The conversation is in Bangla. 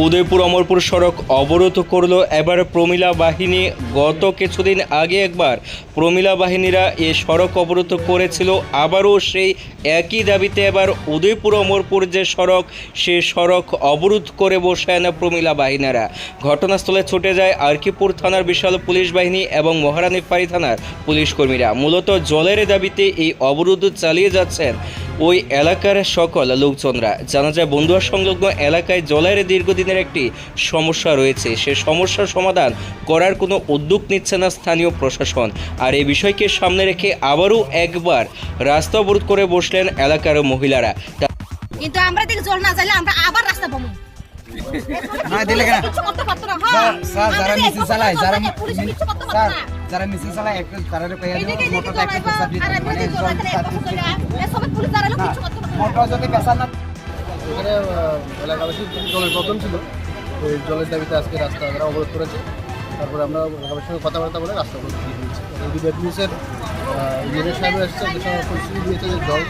উদয়পুর অমরপুর সড়ক অবরোধ করল এবার প্রমিলা বাহিনী। গত কিছুদিন আগে একবার প্রমিলা বাহিনীরা এ সড়ক অবরোধ করেছিল, আবারও সেই একই দাবিতে এবার উদয়পুর অমরপুর যে সড়ক, সে সড়ক অবরোধ করে বসেন প্রমিলা বাহিনীরা। ঘটনাস্থলে ছুটে যায় আরকিপুর থানার বিশাল পুলিশ বাহিনী এবং মহারানীপাড়ি থানার পুলিশ কর্মীরা। মূলত জলের দাবিতে এই অবরোধ চালিয়ে যাচ্ছেন ওই এলাকার সকল লোকজনরা। জানা যায় বন্ধুয়া সংলগ্ন এলাকায় জলের দীর্ঘদিনের একটি সমস্যা রয়েছে, সে সমস্যার সমাধান করার কোনো উদ্যোগ নিচ্ছে না স্থানীয় প্রশাসন। আর এই বিষয়কে সামনে রেখে আবারও একবার রাস্তা অবরোধ করে বসলেন এলাকার মহিলারা। কিন্তু আমরা দেখি জল না চাইলে আমরা আবার রাস্তা পাবো যারা মিছিল চালায় একটু তারারে কইয়া দিও মোটরটা একটু পেছাব দিতে মোটর যদি পেছাব না। এখানে এলাকাবাসীর জলের প্রবলেম ছিল, এই জলের দাবিতে আজকে রাস্তা তারা অবরোধ করেছে। তারপরে আমরা এলাকাবাসীর সঙ্গে কথাবার্তা বলে রাস্তা অবরোধ করে দিয়েছি। ব্যাড নিউজের ইঞ্জিনিয়ার সাহেব এসেছে, যে সময় পরিস্থিতি দিয়েছে যে জল